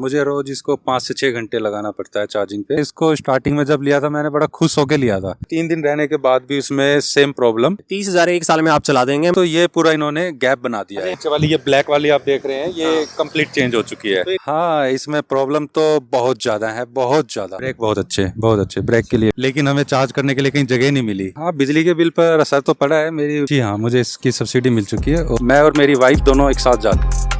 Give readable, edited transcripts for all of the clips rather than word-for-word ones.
मुझे रोज इसको 5 से 6 घंटे लगाना पड़ता है चार्जिंग पे। इसको स्टार्टिंग में जब लिया था मैंने बड़ा खुश होकर लिया था। 3 दिन रहने के बाद भी उसमें सेम प्रॉब्लम। 30,000 एक साल में आप चला देंगे तो ये पूरा इन्होंने गैप बना दिया है। वाली ये ब्लैक वाली आप देख रहे हैं ये कंप्लीट चेंज हो चुकी है। हाँ, इसमें प्रॉब्लम तो बहुत ज्यादा है, बहुत ज्यादा। ब्रेक बहुत अच्छे ब्रेक के लिए, लेकिन हमें चार्ज करने के लिए कहीं जगह नहीं मिली। हाँ, बिजली के बिल पर असर तो पड़ा है मेरी। जी हाँ, मुझे इसकी सब्सिडी मिल चुकी है। मैं और मेरी वाइफ दोनों एक साथ जाते हैं।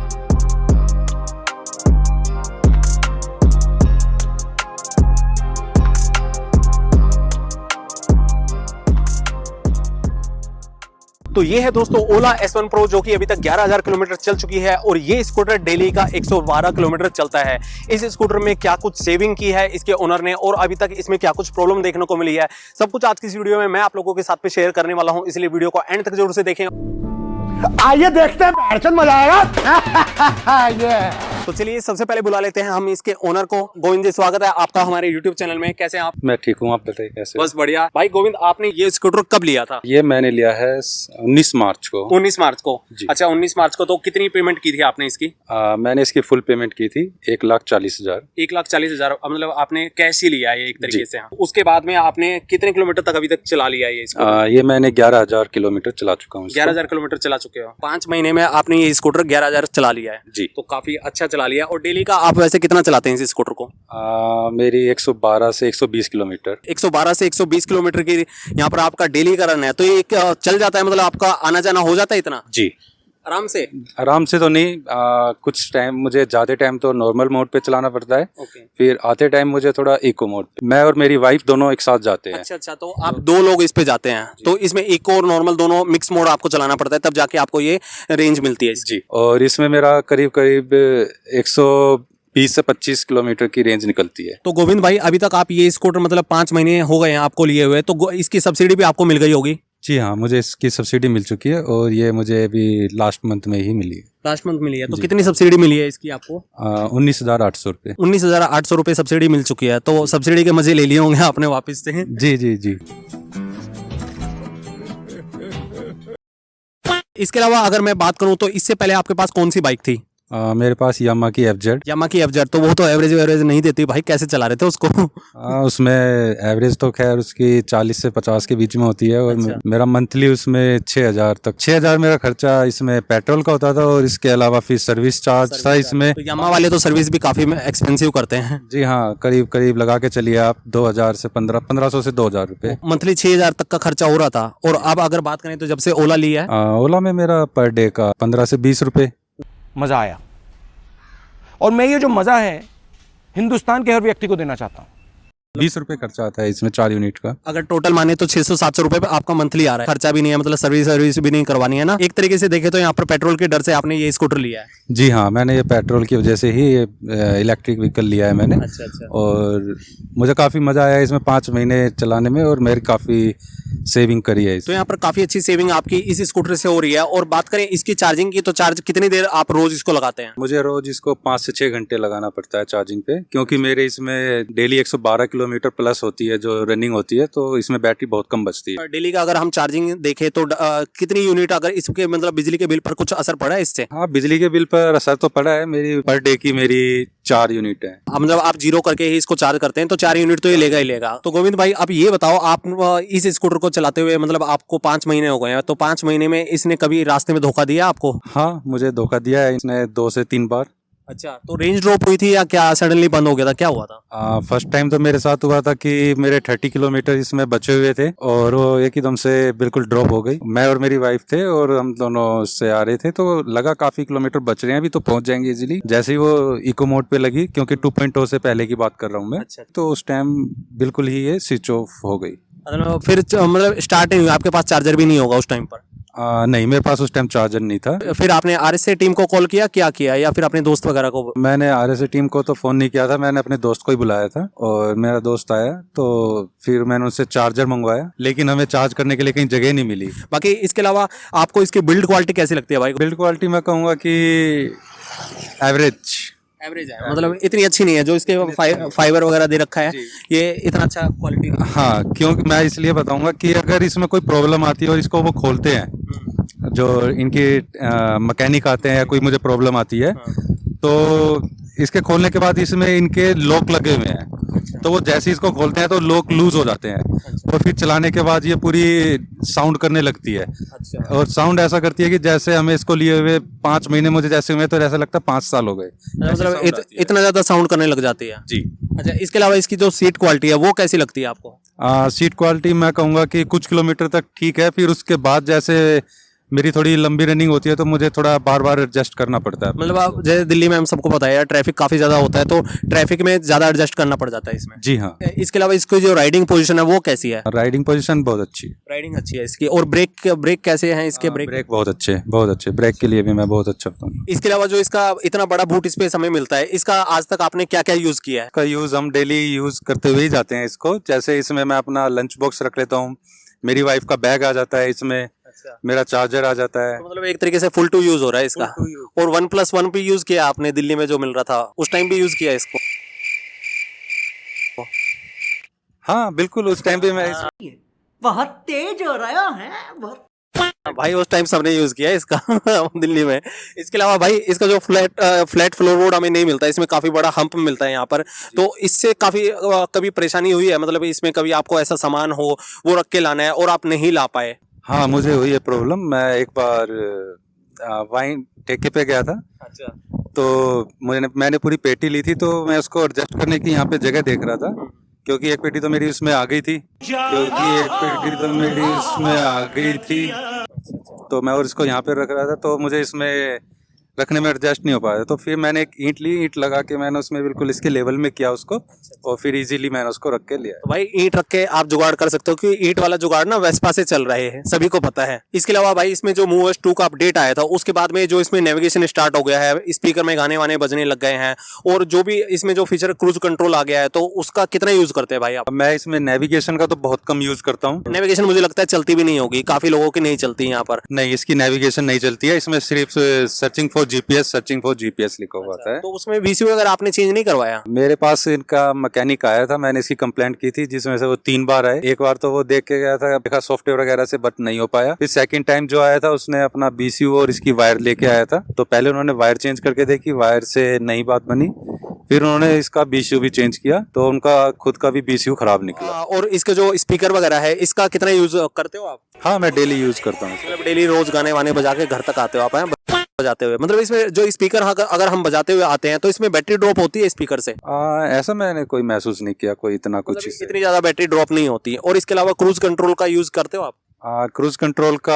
तो ये है दोस्तों ओला S1 Pro जो कि अभी तक 11,000 किलोमीटर चल चुकी है और ये स्कूटर डेली का 112 किलोमीटर चलता है। इस स्कूटर में क्या कुछ सेविंग की है इसके ओनर ने और अभी तक इसमें क्या कुछ प्रॉब्लम देखने को मिली है, सब कुछ आज की इस वीडियो में मैं आप लोगों के साथ पे शेयर करने वाला हूं, इसलिए वीडियो को एंड तक जरूर से देखें। आइए देखते हैं, मजा आएगा। तो चलिए सबसे पहले बुला लेते हैं हम इसके ओनर को। गोविंद जी, स्वागत है आपका हमारे यूट्यूब चैनल में। कैसे हैं आप? मैं ठीक हूँ, आप बताइए कैसे? बस बढ़िया। भाई गोविंद, आपने ये स्कूटर कब लिया था? ये मैंने लिया है 19 मार्च को। 19 मार्च को? अच्छा, 19 मार्च को। तो कितनी पेमेंट की थी आपने इसकी? मैंने इसकी फुल पेमेंट की थी 1,40,000। 1,40,000 मतलब आपने कैश ही लिया है एक तरीके से। उसके बाद में आपने कितने किलोमीटर तक अभी तक चला लिया है ये मैंने 11,000 किलोमीटर चला चुका हूँ। 11,000 किलोमीटर चला चुके हो। 5 महीने में आपने ये स्कूटर 11,000 चला लिया है जी। तो काफी अच्छा चला लिया। और डेली का आप वैसे कितना चलाते हैं इस स्कूटर को? मेरी 112 से 120 किलोमीटर। 112 से 120 किलोमीटर की यहाँ पर आपका डेली का रन है। तो ये चल जाता है, मतलब आपका आना जाना हो जाता है इतना? जी, आराम से तो नहीं। कुछ टाइम मुझे ज्यादा टाइम तो नॉर्मल मोड पे चलाना पड़ता है। फिर आते टाइम मुझे थोड़ा इको मोड पे। मैं और मेरी वाइफ दोनों एक साथ जाते हैं। अच्छा, तो आप 2 लोग इस पे जाते हैं तो इसमें इको और नॉर्मल दोनों मिक्स मोड आपको चलाना पड़ता है, तब जाके आपको ये रेंज मिलती है जी। और इसमें मेरा करीब 120 से 25 किलोमीटर की रेंज निकलती है। तो गोविंद भाई, अभी तक आप ये स्कूटर मतलब 5 महीने हो गए हैं आपको लिए हुए, तो इसकी सब्सिडी भी आपको मिल गई होगी? जी हाँ, मुझे इसकी सब्सिडी मिल चुकी है और ये मुझे अभी लास्ट मंथ में ही मिली है। लास्ट मंथ मिली है? तो कितनी सब्सिडी मिली है इसकी आपको? 19,800 रुपये। 19,800 रुपये सब्सिडी मिल चुकी है। तो सब्सिडी के मजे ले लिए होंगे आपने वापस से? जी जी जी। इसके अलावा अगर मैं बात करूं तो इससे पहले आपके पास कौन सी बाइक थी? मेरे पास यामा की FZ। तो वो तो एवरेज नहीं देती भाई, कैसे चला रहे थे उसको? उसमें एवरेज तो खैर उसकी 40 से 50 के बीच में होती है और अच्छा। मेरा मंथली उसमें 6,000 मेरा खर्चा इसमें पेट्रोल का होता था और इसके अलावा फिर सर्विस चार्ज था इसमें। तो यामा वाले तो सर्विस भी काफी एक्सपेंसिव करते हैं। जी हाँ, करीब लगा के चलिए आप 2,000 से 1500 से 2,000 रुपए। मंथली 6,000 तक का खर्चा हो रहा था। और अब अगर बात करें तो जब से ओला लिया है, ओला में मेरा पर डे का 15 से 20 रुपए मजा आया। और मैं ये जो मजा है हिंदुस्तान के हर व्यक्ति को देना चाहता हूँ। 20 रुपए खर्चा आता है इसमें 4 यूनिट का। अगर टोटल माने तो 600-700 रुपए आपका मंथली आ रहा है। खर्चा भी नहीं है, मतलब सर्विस भी नहीं करवानी है ना। एक तरीके से देखे तो यहाँ पर पेट्रोल के डर से आपने ये स्कूटर लिया है। जी हाँ, मैंने ये पेट्रोल की वजह से ही ये इलेक्ट्रिक व्हीकल लिया है मैंने। अच्छा। और मुझे काफी मजा आया इसमें 5 महीने चलाने में और मेरी काफी सेविंग करी है। तो यहाँ पर काफी अच्छी सेविंग आपकी इस स्कूटर से हो रही है। और बात करें इसकी चार्जिंग की, तो चार्ज कितनी देर आप रोज इसको लगाते हैं? मुझे रोज इसको 5 से 6 घंटे लगाना पड़ता है चार्जिंग पे, क्योंकि मेरे इसमें डेली 112 किलोमीटर प्लस होती है जो रनिंग होती है, तो इसमें बैटरी बहुत कम बचती है। डेली का अगर हम चार्जिंग देखें तो कितनी यूनिट, अगर इसके मतलब बिजली के बिल पर कुछ असर पड़ा है इससे? हाँ, बिजली के बिल पर असर तो पड़ा है। मेरी पर डे की मेरी 4 यूनिट है। मतलब आप 0 करके ही इसको चार्ज करते हैं तो 4 यूनिट तो ये लेगा ही लेगा। तो गोविंद भाई, आप ये बताओ, आप इस स्कूटर को चलाते हुए मतलब आपको 5 महीने हो गए हैं, तो 5 महीने में इसने कभी रास्ते में धोखा दिया आपको? हाँ, मुझे धोखा दिया है इसने 2 से 3 बार। अच्छा, तो रेंज ड्रॉप हुई थी या क्या सडनली बंद हो गया था, क्या हुआ था? फर्स्ट टाइम तो मेरे साथ हुआ था कि मेरे 30 किलोमीटर इसमें बचे हुए थे और वो एकदम से बिल्कुल ड्रॉप हो गई। मैं और मेरी वाइफ थे और हम दोनों से आ रहे थे, तो लगा काफी किलोमीटर बच रहे हैं, अभी तो पहुंच जाएंगे इजीली। जैसे ही वो इको मोड पे लगी, क्योंकि 2.0 से पहले की बात कर रहा हूँ मैं। अच्छा। तो उस टाइम बिल्कुल ही ये स्विच ऑफ हो गई। फिर मतलब स्टार्ट नहीं हुई? आपके पास चार्जर भी नहीं होगा उस टाइम पर? नहीं, मेरे पास उस टाइम चार्जर नहीं था। फिर आपने RSA टीम को कॉल किया, क्या किया, या फिर अपने दोस्त वगैरह को? मैंने RSA टीम को तो फोन नहीं किया था, मैंने अपने दोस्त को ही बुलाया था और मेरा दोस्त आया, तो फिर मैंने उनसे चार्जर मंगवाया, लेकिन हमें चार्ज करने के लिए कहीं जगह नहीं मिली। बाकी इसके अलावा आपको इसकी बिल्ड क्वालिटी कैसी लगती है भाई? बिल्ड क्वालिटी मैं कहूँगा कि एवरेज है, मतलब इतनी अच्छी नहीं है। जो इसके फाइबर वगैरह दे रखा है ये इतना अच्छा क्वालिटी। हाँ, क्योंकि मैं इसलिए बताऊंगा कि अगर इसमें कोई प्रॉब्लम आती है और इसको वो खोलते हैं, जो इनके मैकेनिक आते हैं या कोई मुझे प्रॉब्लम आती है, तो इसके खोलने के बाद इसमें इनके लॉक लगे हुए हैं, तो वो जैसे ही इसको खोलते हैं तो लॉक लूज हो जाते हैं, और फिर चलाने के बाद ये पूरी साउंड करने लगती है। अच्छा। और साउंड ऐसा करती है कि जैसे हमें इसको लिए हुए 5 महीने मुझे जैसे हुए, तो ऐसा लगता है 5 साल हो गए। ऐसी मतलब sound आती है। इतना ज्यादा साउंड करने लग जाती है। जी। अच्छा, इसके अलावा इसकी जो सीट क्वालिटी है वो कैसी लगती है आपको? सीट क्वालिटी मैं कहूँगा कि कुछ किलोमीटर तक ठीक है, फिर उसके बाद जैसे मेरी थोड़ी लंबी रनिंग होती है तो मुझे थोड़ा बार बार एडजस्ट करना पड़ता है। मतलब आप जैसे दिल्ली में हम सबको पता है यार, ट्रैफिक काफी ज्यादा होता है, तो ट्रैफिक में ज्यादा एडजस्ट करना पड़ जाता है इसमें। जी हाँ। इसके अलावा इसकी जो राइडिंग पोजीशन है वो कैसी है? राइडिंग पोजीशन बहुत अच्छी है। राइडिंग अच्छी है इसकी। और ब्रेक कैसे हैं इसके? ब्रेक बहुत अच्छे, बहुत अच्छे। ब्रेक के लिए भी मैं बहुत अच्छा हूँ। इसके अलावा जो इसका इतना बड़ा बूट स्पेस हमें मिलता है, इसका आज तक आपने क्या क्या यूज किया है? का यूज़ हम डेली यूज़ करते हुए ही जाते हैं इसको। जैसे इसमें मैं अपना लंच बॉक्स रख लेता हूँ, मेरी वाइफ का बैग आ जाता है इसमें, अच्छा। मेरा चार्जर आ जाता है। तो मतलब एक तरीके से फुल टू यूज हो रहा है इसका। Full to use। और 1+1 भी यूज किया आपने दिल्ली में जो मिल रहा था उस टाइम भी यूज किया इसको? हाँ बिल्कुल, उस टाइम भी मैं बहुत तेज हो रहा है बहुत। भाई उस टाइम सबने यूज किया है इसका दिल्ली में। इसके अलावा भाई इसका जो फ्लैट फ्लोर रोड हमें नहीं मिलता, इसमें काफी बड़ा हम्प मिलता है यहाँ पर, तो इससे काफी कभी परेशानी हुई है? मतलब इसमें कभी आपको ऐसा सामान हो वो रख के लाना है और आप नहीं ला पाए? हाँ मुझे हुई है प्रॉब्लम। मैं एक बार वाइन ठेके पे गया था, अच्छा। तो मैंने पूरी पेटी ली थी, तो मैं उसको एडजस्ट करने की यहाँ पे जगह देख रहा था, क्योंकि एक पेटी तो मेरी उसमें आ गई थी, तो मैं और इसको यहाँ पे रख रहा था, तो मुझे इसमें रखने में एडजस्ट नहीं हो पाया। तो फिर मैंने एक ईंट ली, ईंट लगा के मैंने उसमें बिल्कुल इसके लेवल में किया उसको, और फिर इजीली मैंने उसको रख के लिया। तो भाई ईंट रख के आप जुगाड़ कर सकते हो, क्योंकि ईंट वाला जुगाड़ ना वेस्पा से चल रहे हैं, सभी को पता है। इसके अलावा भाई इसमें जो मूवर्स 2 का अपडेट आया था उसके बाद में जो इसमें नेविगेशन स्टार्ट हो गया है, स्पीकर में गाने वाने बजने लग गए हैं, और जो भी इसमें जो फीचर क्रूज कंट्रोल आ गया है, तो उसका कितना यूज करते हैं भाई आप? अब मैं इसमें नेविगेशन का तो बहुत कम यूज करता हूँ। नेविगेशन मुझे लगता है चलती भी नहीं होगी, काफी लोगों की नहीं चलती यहाँ पर। नहीं, इसकी नेविगेशन नहीं चलती है, इसमें सिर्फ सर्चिंग फॉर जीपीएस लिखा हुआ आता है। तो उसमें वीसीयू अगर आपने चेंज नहीं करवाया? मेरे पास इनका मैकेनिक आया था, मैंने इसकी कंप्लेंट की थी, जिसमें से वो 3 बार आए। एक बार तो वो देख के गया था, देखा सॉफ्टवेयर वगैरह से, बट नहीं हो पाया। फिर सेकंड टाइम जो आया था उसने अपना बीसीयू और इसकी वायर लेके आया था, तो पहले उन्होंने वायर चेंज करके देखी, वायर से नहीं बात बनी, फिर उन्होंने इसका बीसीयू भी चेंज किया, तो उनका खुद का भी बीसीयू खराब निकला। और इसका जो स्पीकर वगैरह है इसका कितना यूज करते हो आप? हाँ मैं डेली यूज करता हूँ। मतलब डेली रोज गाने वाने बजा के घर तक आते हो आप हैं बजाते हुए? मतलब इसमें जो स्पीकर अगर हम बजाते हुए आते हैं तो इसमें बैटरी ड्रॉप होती है स्पीकर से? ऐसा मैंने कोई महसूस नहीं किया, कोई इतना कुछ मतलब इतनी ज्यादा बैटरी ड्रॉप नहीं होती है। और इसके अलावा क्रूज कंट्रोल का यूज करते हो आप? क्रूज कंट्रोल का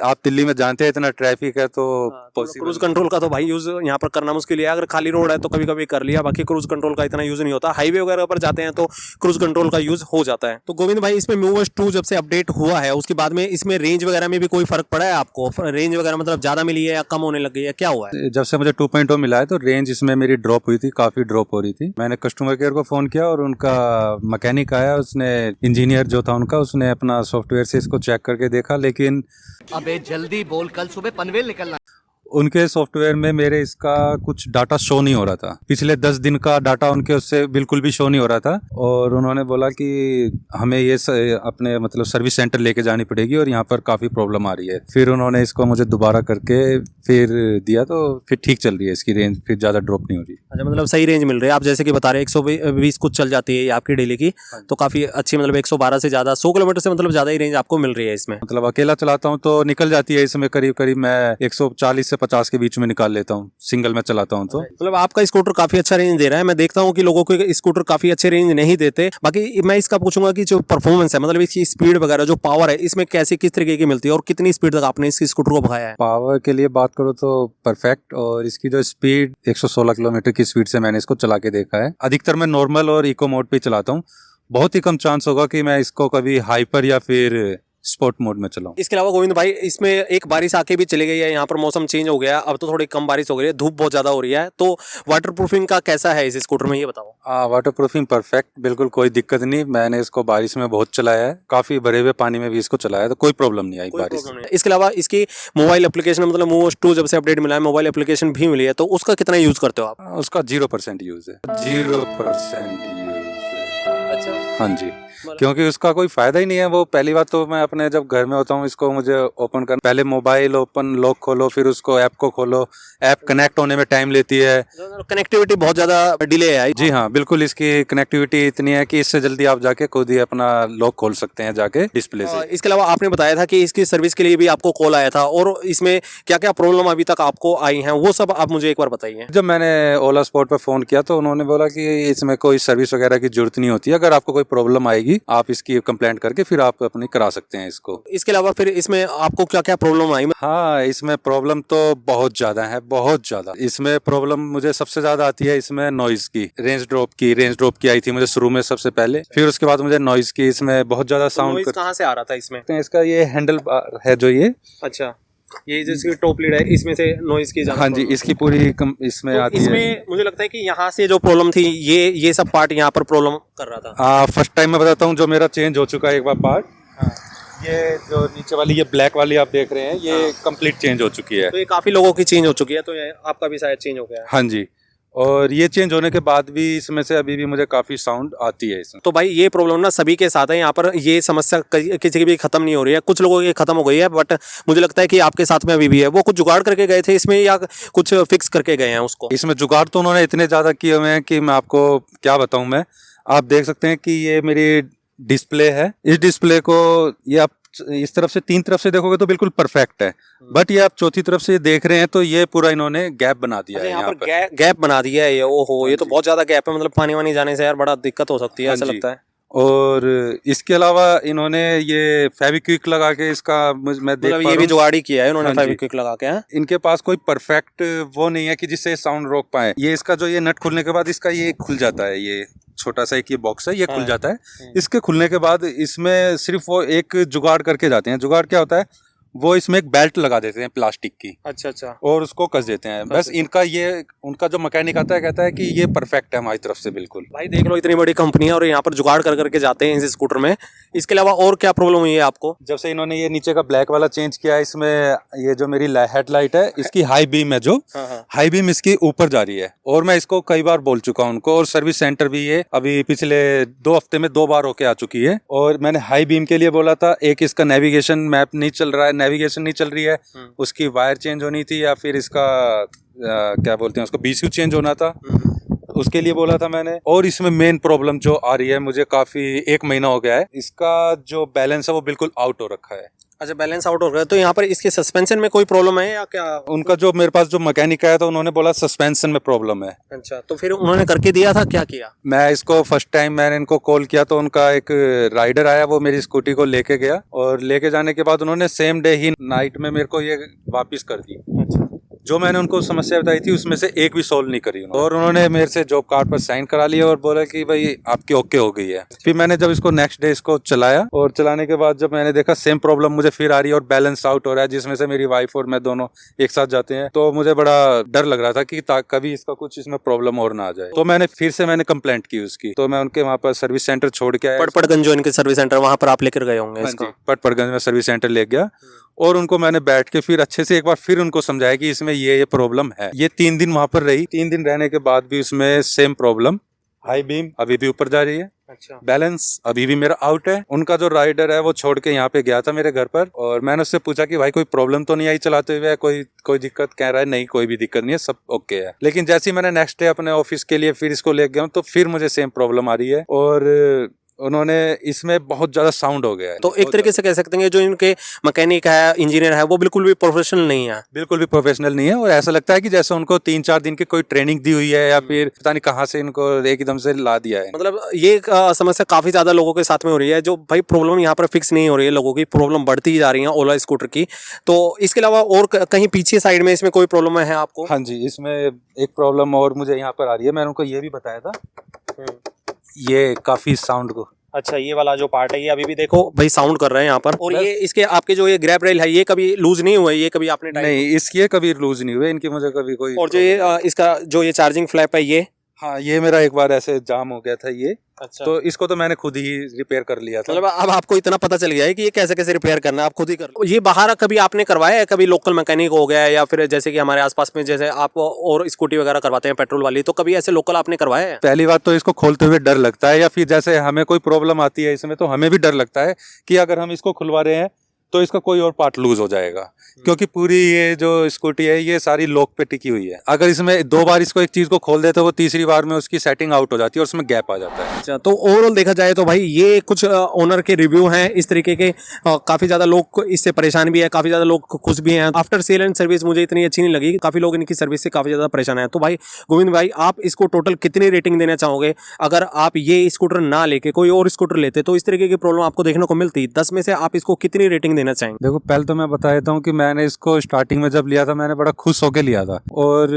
आप दिल्ली में जानते हैं, इतना ट्रैफिक है, तो क्रूज कंट्रोल का तो भाई यूज यहाँ पर करना मुश्किल है। अगर खाली रोड है तो कभी कभी कर लिया, बाकी क्रूज कंट्रोल का इतना यूज नहीं होता। हाईवे वगैरह पर जाते हैं तो क्रूज कंट्रोल का यूज हो जाता है। तो गोविंद भाई इसमें मूवर्स 2 जब से अपडेट हुआ है उसके बाद में इसमें रेंज वगैरह में भी कोई फर्क पड़ा है आपको? रेंज वगैरह मतलब ज्यादा मिली है या कम होने लग गई है, क्या हुआ है? जब से मुझे 2.0 मिला है तो रेंज इसमें मेरी ड्रॉप हुई थी, काफी ड्रॉप हो रही थी। मैंने कस्टमर केयर को फोन किया और उनका मैकेनिक आया, उसने इंजीनियर जो था उनका, उसने अपना सॉफ्टवेयर से इसको चेक करके देखा, लेकिन अबे जल्दी बोल, कल सुबह पनवेल निकलना। उनके सॉफ्टवेयर में मेरे इसका कुछ डाटा शो नहीं हो रहा था। पिछले 10 दिन का डाटा उनके उससे बिल्कुल भी शो नहीं हो रहा था, और उन्होंने बोला कि हमें ये अपने मतलब सर्विस सेंटर लेके जानी पड़ेगी और यहाँ पर काफ़ी प्रॉब्लम आ रही है। फिर उन्होंने इसको मुझे दोबारा करके फिर दिया, तो फिर ठीक चल रही है इसकी रेंज, फिर ज़्यादा ड्रॉप नहीं हो रही। अच्छा, मतलब सही रेंज मिल रही है। आप जैसे कि बता रहे हैं 120 कुछ चल जाती है ये आपकी डेली की, तो काफ़ी अच्छी, मतलब 112 से ज़्यादा, 100 किलोमीटर से मतलब ज़्यादा ही रेंज आपको मिल रही है इसमें। मतलब अकेला चलाता हूँ तो निकल जाती है इसमें करीब करीब मैं 140 से 50 के बीच में निकाल लेता हूँ, सिंगल में चलाता हूँ तो। मतलब आपका स्कूटर काफी अच्छा रेंज दे रहा है। मैं देखता हूँ कि लोगों को स्कूटर काफी अच्छे रेंज नहीं देते। बाकी मैं इसका पूछूंगा कि जो परफॉर्मेंस है, मतलब इसकी स्पीड वगैरह, जो पावर है, इसमें कैसे किस तरीके की मिलती है और कितनी स्पीड तक आपने इस स्कूटर को भगाया है? पावर के लिए बात करो तो परफेक्ट, और इसकी जो स्पीड 116 किलोमीटर की स्पीड से मैंने इसको चला के देखा है। अधिकतर मैं नॉर्मल और इको मोड पे चलाता हूँ, बहुत ही कम चांस होगा कि मैं इसको कभी हाइपर या फिर स्पोर्ट मोड में चलाऊं। इसके अलावा गोविंद भाई इसमें एक बारिश आके भी चली गई है, यहाँ पर मौसम चेंज हो गया, अब तो थोड़ी कम बारिश हो गई है, धूप बहुत ज्यादा हो रही है, तो वाटर प्रूफिंग का कैसा है इस स्कूटर में, ये बताओ। वाटर प्रूफिंग परफेक्ट, बिल्कुल कोई दिक्कत नहीं। मैंने इसको बारिश में बहुत चलाया है, काफी भरे हुए पानी में भी इसको चलाया, तो कोई प्रॉब्लम नहीं आई बारिश में। इसके अलावा इसकी मोबाइल एप्लीकेशन, मतलब मूवर्स 2 जब से अपडेट मिला है, मोबाइल एप्लीकेशन भी मिली है, तो उसका कितना यूज करते हो आप? उसका 0% यूज है, 0% यूज है। हाँ जी, क्योंकि उसका कोई फायदा ही नहीं है। वो पहली बात तो मैं अपने जब घर में होता हूँ इसको मुझे ओपन करना, पहले मोबाइल ओपन लॉक खोलो, फिर उसको ऐप को खोलो, ऐप कनेक्ट होने में टाइम लेती है। कनेक्टिविटी बहुत ज्यादा डिले है। जी हाँ, बिल्कुल इसकी कनेक्टिविटी इतनी है कि इससे जल्दी आप जाके खुद ही अपना लॉक खोल सकते हैं जाके डिस्प्ले से। इसके अलावा आपने बताया था कि इसकी सर्विस के लिए भी आपको कॉल आया था, और इसमें क्या क्या प्रॉब्लम अभी तक आपको आई हैं वो सब आप मुझे एक बार बताइए। जब मैंने ओला स्पॉट पर फोन किया तो उन्होंने बोला कि इसमें कोई सर्विस वगैरह की जरूरत नहीं होती है, अगर आपको कोई प्रॉब्लम आएगी आप इसकी कंप्लेंट करके फिर आप अपनी करा सकते हैं इसको। इसके अलावा फिर इसमें आपको क्या क्या प्रॉब्लम आई? हाँ, इसमें प्रॉब्लम तो बहुत ज्यादा है, बहुत ज्यादा। इसमें प्रॉब्लम मुझे सबसे ज्यादा आती है इसमें नॉइज की, रेंज ड्रॉप की आई थी मुझे शुरू में सबसे पहले, फिर उसके बाद मुझे नॉइज की, इसमें बहुत ज्यादा साउंड। कहाँ से आ रहा था इसमें? इसका ये हैंडल है जो ये, अच्छा, ये जिसकी टॉप लीड है इसमें से नॉइज की हाँ जी, इसकी पूरी इसमें आती है। इसमें मुझे लगता है कि यहाँ से जो प्रॉब्लम थी ये सब पार्ट यहाँ पर प्रॉब्लम कर रहा था। फर्स्ट टाइम मैं बताता हूँ जो मेरा चेंज हो चुका है एक बार पार्ट। ये जो नीचे वाली ये ब्लैक वाली आप देख रहे हैं ये कंप्लीट चेंज हो चुकी है। तो ये काफी लोगों की चेंज हो चुकी है, तो ये आपका भी शायद चेंज हो गया है। हाँ जी, और ये चेंज होने के बाद भी इसमें से अभी भी मुझे काफी साउंड आती है इसमें। तो भाई ये प्रॉब्लम ना सभी के साथ है यहाँ पर, ये समस्या किसी की भी खत्म नहीं हो रही है। कुछ लोगों की खत्म हो गई है, बट मुझे लगता है कि आपके साथ में अभी भी है। वो कुछ जुगाड़ करके गए थे इसमें या कुछ फिक्स करके गए हैं उसको? इसमें जुगाड़ तो उन्होंने इतने ज्यादा किए हुए हैं कि मैं आपको क्या बताऊं। मैं, आप देख सकते हैं कि ये मेरी डिस्प्ले है, इस डिस्प्ले को ये आप इस तरफ से तीन तरफ से देखोगे तो बिल्कुल परफेक्ट है, बट ये आप चौथी तरफ से देख रहे हैं तो ये पूरा इन्होंने गैप बना दिया है। यहाँ पर गैप बना दिया है ये। ओहो, ये तो बहुत ज्यादा गैप है, मतलब पानी वानी जाने से यार बड़ा दिक्कत हो सकती है, ऐसा लगता है। और इसके अलावा इन्होंने ये फेविक्विक लगा के इसका मैं देख पा रहा हूं, ये भी जुगाड़ ही किया है इन्होंने फेविक्विक लगा के। इनके पास कोई परफेक्ट वो नहीं है कि जिससे साउंड रोक पाए। ये इसका जो ये नट खुलने के बाद इसका ये खुल जाता है, ये छोटा सा एक ये बॉक्स है, ये खुल जाता है। इसके खुलने के बाद इसमें सिर्फ वो एक जुगाड़ करके जाते हैं। जुगाड़ क्या होता है, वो इसमें एक बेल्ट लगा देते हैं प्लास्टिक की। अच्छा। और उसको कस देते हैं बस। इनका ये उनका जो मैकेनिक आता है कहता है कि ये परफेक्ट है हमारी तरफ से बिल्कुल। भाई देख लो, इतनी बड़ी कंपनी है और यहाँ पर जुगाड़ कर करके जाते हैं इस स्कूटर में। इसके अलावा और क्या प्रॉब्लम हुई है आपको? जब से इन्होंने ये नीचे का ब्लैक वाला चेंज किया है, इसमें ये जो मेरी हेडलाइट है इसकी हाई बीम है, जो हाई बीम इसकी ऊपर जा रही है। और मैं इसको कई बार बोल चुका हूं उनको, और सर्विस सेंटर भी ये अभी पिछले 2 हफ्ते में 2 बार होके आ चुकी है। और मैंने हाई बीम के लिए बोला था, एक इसका नेविगेशन मैप नहीं चल रहा है, नेविगेशन नहीं चल रही है, उसकी वायर चेंज होनी थी, या फिर इसका क्या बोलते हैं उसको बीसीयू चेंज होना था, उसके लिए बोला था मैंने। और इसमें मेन प्रॉब्लम जो आ रही है मुझे काफी 1 महीना हो गया है, इसका जो बैलेंस है वो बिल्कुल आउट हो रखा है। अच्छा, बैलेंस आउट हो गया। तो यहाँ पर इसके सस्पेंशन में कोई प्रॉब्लम है या क्या? उनका जो मेरे पास जो मैकेनिक आया था उन्होंने बोला सस्पेंशन में प्रॉब्लम है। अच्छा, तो फिर उन्होंने करके दिया था, क्या किया? मैं इसको फर्स्ट टाइम मैंने इनको कॉल किया तो उनका एक राइडर आया, वो मेरी स्कूटी को लेके गया, और लेके जाने के बाद उन्होंने सेम डे ही नाइट में मेरे को ये वापस कर दी। अच्छा। जो मैंने उनको समस्या बताई थी उसमें से एक भी सॉल्व नहीं करी उन्होंने। और उन्होंने मेरे से जॉब कार्ड पर साइन करा लिया और बोला कि भाई आपकी ओके हो गई है। फिर मैंने जब इसको नेक्स्ट डे इसको चलाया, और चलाने के बाद जब मैंने देखा सेम प्रॉब्लम मुझे फिर आ रही है और बैलेंस आउट हो रहा है, जिसमें से मेरी वाइफ और मैं दोनों एक साथ जाते हैं, तो मुझे बड़ा डर लग रहा था कि कभी इसका कुछ इसमें प्रॉब्लम और ना आ जाए। तो मैंने फिर से मैंने कंप्लेंट की उसकी, तो मैं उनके वहाँ पर सर्विस सेंटर छोड़ के आया। पटपड़गंज जो इनके सर्विस सेंटर, वहाँ पर आप लेकर गए होंगे इसको? पटपड़गंज में सर्विस सेंटर ले गया, और उनको मैंने बैठ के फिर अच्छे से एक बार फिर उनको समझाया कि इसमें ये प्रॉब्लम है। ये 3 दिन वहां पर रही, 3 दिन रहने के बाद भी उसमें सेम प्रॉब्लम, हाई बीम अभी भी ऊपर जा रही है। अच्छा। बैलेंस अभी भी मेरा आउट है। उनका जो राइडर है वो छोड़ के यहाँ पे गया था मेरे घर पर, और मैंने उससे पूछा कि भाई कोई प्रॉब्लम तो नहीं आई चलाते हुए, कोई दिक्कत? कह रहा है नहीं, कोई भी दिक्कत नहीं है, सब ओके है। लेकिन जैसे ही मैंने नेक्स्ट डे अपने ऑफिस के लिए फिर इसको ले गया हूँ तो फिर मुझे सेम प्रॉब्लम आ रही है, और उन्होंने इसमें बहुत ज्यादा साउंड हो गया है। तो एक तरीके से कह सकते हैं जो इनके मैकेनिक है, इंजीनियर है, वो बिल्कुल भी प्रोफेशनल नहीं है। बिल्कुल भी प्रोफेशनल नहीं है, और ऐसा लगता है कि जैसे उनको 3-4 दिन की कोई ट्रेनिंग दी हुई है, या फिर पता नहीं कहाँ से इनको एकदम से ला दिया है। मतलब ये समस्या काफी ज्यादा लोगों के साथ में हो रही है, जो भाई प्रॉब्लम यहाँ पर फिक्स नहीं हो रही है, लोगों की प्रॉब्लम बढ़ती ही जा रही है ओला स्कूटर की। तो इसके अलावा और कहीं पीछे साइड में इसमें कोई प्रॉब्लम है आपको? हाँ जी, इसमें एक प्रॉब्लम और मुझे यहाँ पर आ रही है, मैंने उनको ये भी बताया था, ये काफी साउंड को। अच्छा, ये वाला जो पार्ट है ये अभी भी देखो भाई साउंड कर रहे हैं यहाँ पर। और ये इसके आपके जो ये ग्रैब रेल है ये कभी लूज नहीं हुआ है? ये कभी आपने नहीं, इसके कभी लूज नहीं हुए इनकी, मुझे कभी कोई। और जो ये इसका जो ये चार्जिंग फ्लैप है ये हाँ, ये मेरा एक बार ऐसे जाम हो गया था ये, अच्छा, तो इसको तो मैंने खुद ही रिपेयर कर लिया था। मतलब अब आपको इतना पता चल गया है कि ये कैसे कैसे रिपेयर करना है, आप खुद ही कर लो। ये बाहर कभी आपने करवाया है, कभी लोकल मैकेनिक हो गया है, या फिर जैसे कि हमारे आसपास में जैसे आप और स्कूटी वगैरह करवाते हैं पेट्रोल वाली, तो कभी ऐसे लोकल आपने करवाया है? पहली बात तो इसको खोलते हुए डर लगता है, या फिर जैसे हमें कोई प्रॉब्लम आती है इसमें तो हमें भी डर लगता है कि अगर हम इसको खुलवा रहे हैं तो इसका कोई और पार्ट लूज हो जाएगा, क्योंकि पूरी ये जो स्कूटी है ये सारी लॉक पे टिकी हुई है। अगर इसमें 2 बार इसको एक चीज को खोल दे तो वो तीसरी बार में उसकी सेटिंग आउट हो जाती है और उसमें गैप आ जाता है। अच्छा, तो ओवरऑल देखा जाए तो भाई ये कुछ ओनर के रिव्यू हैं इस तरीके के। काफी ज्यादा लोग इससे परेशान भी है, काफी ज्यादा लोग खुश भी हैं। आफ्टर सेल एंड सर्विस मुझे इतनी अच्छी नहीं लगी, काफी लोग इनकी सर्विस से काफी ज्यादा परेशान है। तो भाई गोविंद भाई, आप इसको टोटल कितनी रेटिंग देना चाहोगे? अगर आप ये स्कूटर ना लेके कोई और स्कूटर लेते तो इस तरीके की प्रॉब्लम आपको देखने को मिलती। 10 में से आप इसको कितनी रेटिंग देना चाहेंगे? देखो, पहले तो मैं बता देता हूँ कि मैंने इसको स्टार्टिंग में जब लिया था मैंने बड़ा खुश होके लिया था, और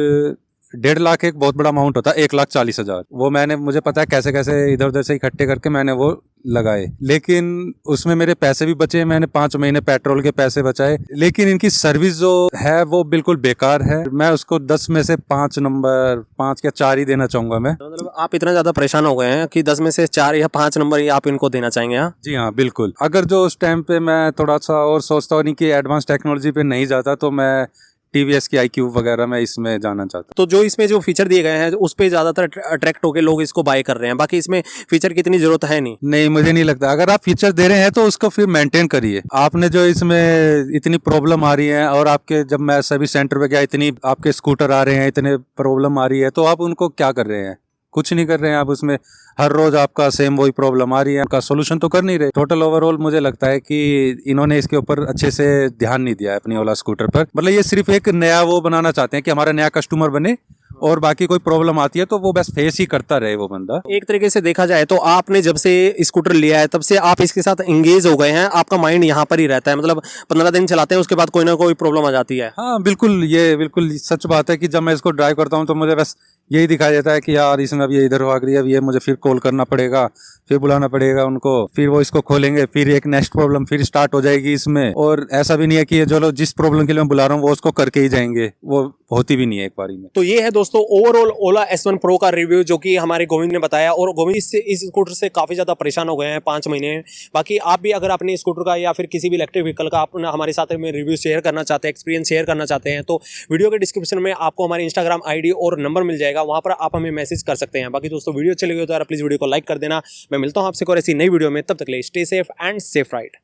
1.5 लाख एक बहुत बड़ा अमाउंट होता है, 1,40,000 वो मैंने, मुझे पता है कैसे कैसे इधर उधर से इकट्ठे करके मैंने वो लगाए, लेकिन उसमें मेरे पैसे भी बचे, मैंने 5 महीने पेट्रोल के पैसे बचाए। लेकिन इनकी सर्विस जो है वो बिल्कुल बेकार है। मैं उसको 10 में से 5 नंबर, 5 या 4 ही देना चाहूंगा मैं। मतलब आप इतना ज्यादा परेशान हो गए हैं कि 10 में से 4 या 5 नंबर ही आप इनको देना चाहेंगे? हाँ जी हाँ, बिल्कुल। अगर जो उस टाइम पे मैं थोड़ा सा और सोचता हूँ नहीं कि एडवांस टेक्नोलॉजी पे नहीं जाता तो मैं टीवीएस की iQube वगैरह मैं इसमें जाना चाहता। तो जो इसमें जो फीचर दिए गए हैं उस पे ज्यादातर अट्रैक्ट होकर लोग इसको बाय कर रहे हैं, बाकी इसमें फीचर की इतनी जरूरत है नहीं। नहीं, मुझे नहीं लगता। अगर आप फीचर दे रहे हैं तो उसको फिर मेंटेन करिए। आपने जो इसमें इतनी प्रॉब्लम आ रही है, और आपके जब मैं सर्विस सेंटर पे गया इतनी आपके स्कूटर आ रहे हैं, इतने प्रॉब्लम आ रही है, तो आप उनको क्या कर रहे हैं? कुछ नहीं कर रहे हैं आप उसमें। हर रोज आपका सेम वही प्रॉब्लम आ रही है, उनका सोल्यूशन तो कर नहीं रहे। टोटल ओवरऑल मुझे लगता है कि इन्होंने इसके ऊपर अच्छे से ध्यान नहीं दिया है अपनी ओला स्कूटर पर। मतलब ये सिर्फ एक नया वो बनाना चाहते हैं कि हमारा नया कस्टमर बने, और बाकी कोई प्रॉब्लम आती है तो वो बस फेस ही करता रहे वो बंदा। एक तरीके से देखा जाए तो आपने जब से स्कूटर लिया है तब से आप इसके साथ एंगेज हो गए हैं, आपका माइंड यहाँ पर ही रहता है। मतलब 15 दिन चलाते हैं उसके बाद कोई ना कोई प्रॉब्लम आ जाती है। हाँ बिल्कुल, ये बिल्कुल सच बात है कि जब मैं इसको ड्राइव करता हूँ तो मुझे बस यही दिखाई देता है कि यार इसमें अब ये इधर भाग रही है, अब ये मुझे फिर कॉल करना पड़ेगा, फिर बुलाना पड़ेगा उनको, फिर वो इसको खोलेंगे, फिर एक नेक्स्ट प्रॉब्लम फिर स्टार्ट हो जाएगी इसमें। और ऐसा भी नहीं है कि ये जो लोग जिस प्रॉब्लम के लिए मैं बुला रहा हूँ वो उसको करके ही जाएंगे, वो होती भी नहीं है एक बारी में। तो ये है दोस्तों ओवरऑल ओला S1 Pro का रिव्यू जो कि हमारे गोविंद ने बताया, और गोविंद इस स्कूटर से काफी ज्यादा परेशान हो गए हैं 5 महीने में। बाकी आप भी अगर अपने स्कूटर का या फिर किसी भी इलेक्ट्रिक व्हीकल का अपना हमारे साथ में रिव्यू शेयर करना चाहते हैं, एक्सपीरियंस शेयर करना चाहते हैं, तो वीडियो के डिस्क्रिप्शन में आपको हमारी इंस्टाग्राम ID और नंबर मिल जाएगा, वहां पर आप हमें मैसेज कर सकते हैं। बाकी दोस्तों वीडियो अच्छी लगी हो तो यार प्लीज वीडियो को लाइक कर देना। मैं मिलता हूं आपसे और ऐसी नई वीडियो में, तब तक के लिए stay safe and safe ride.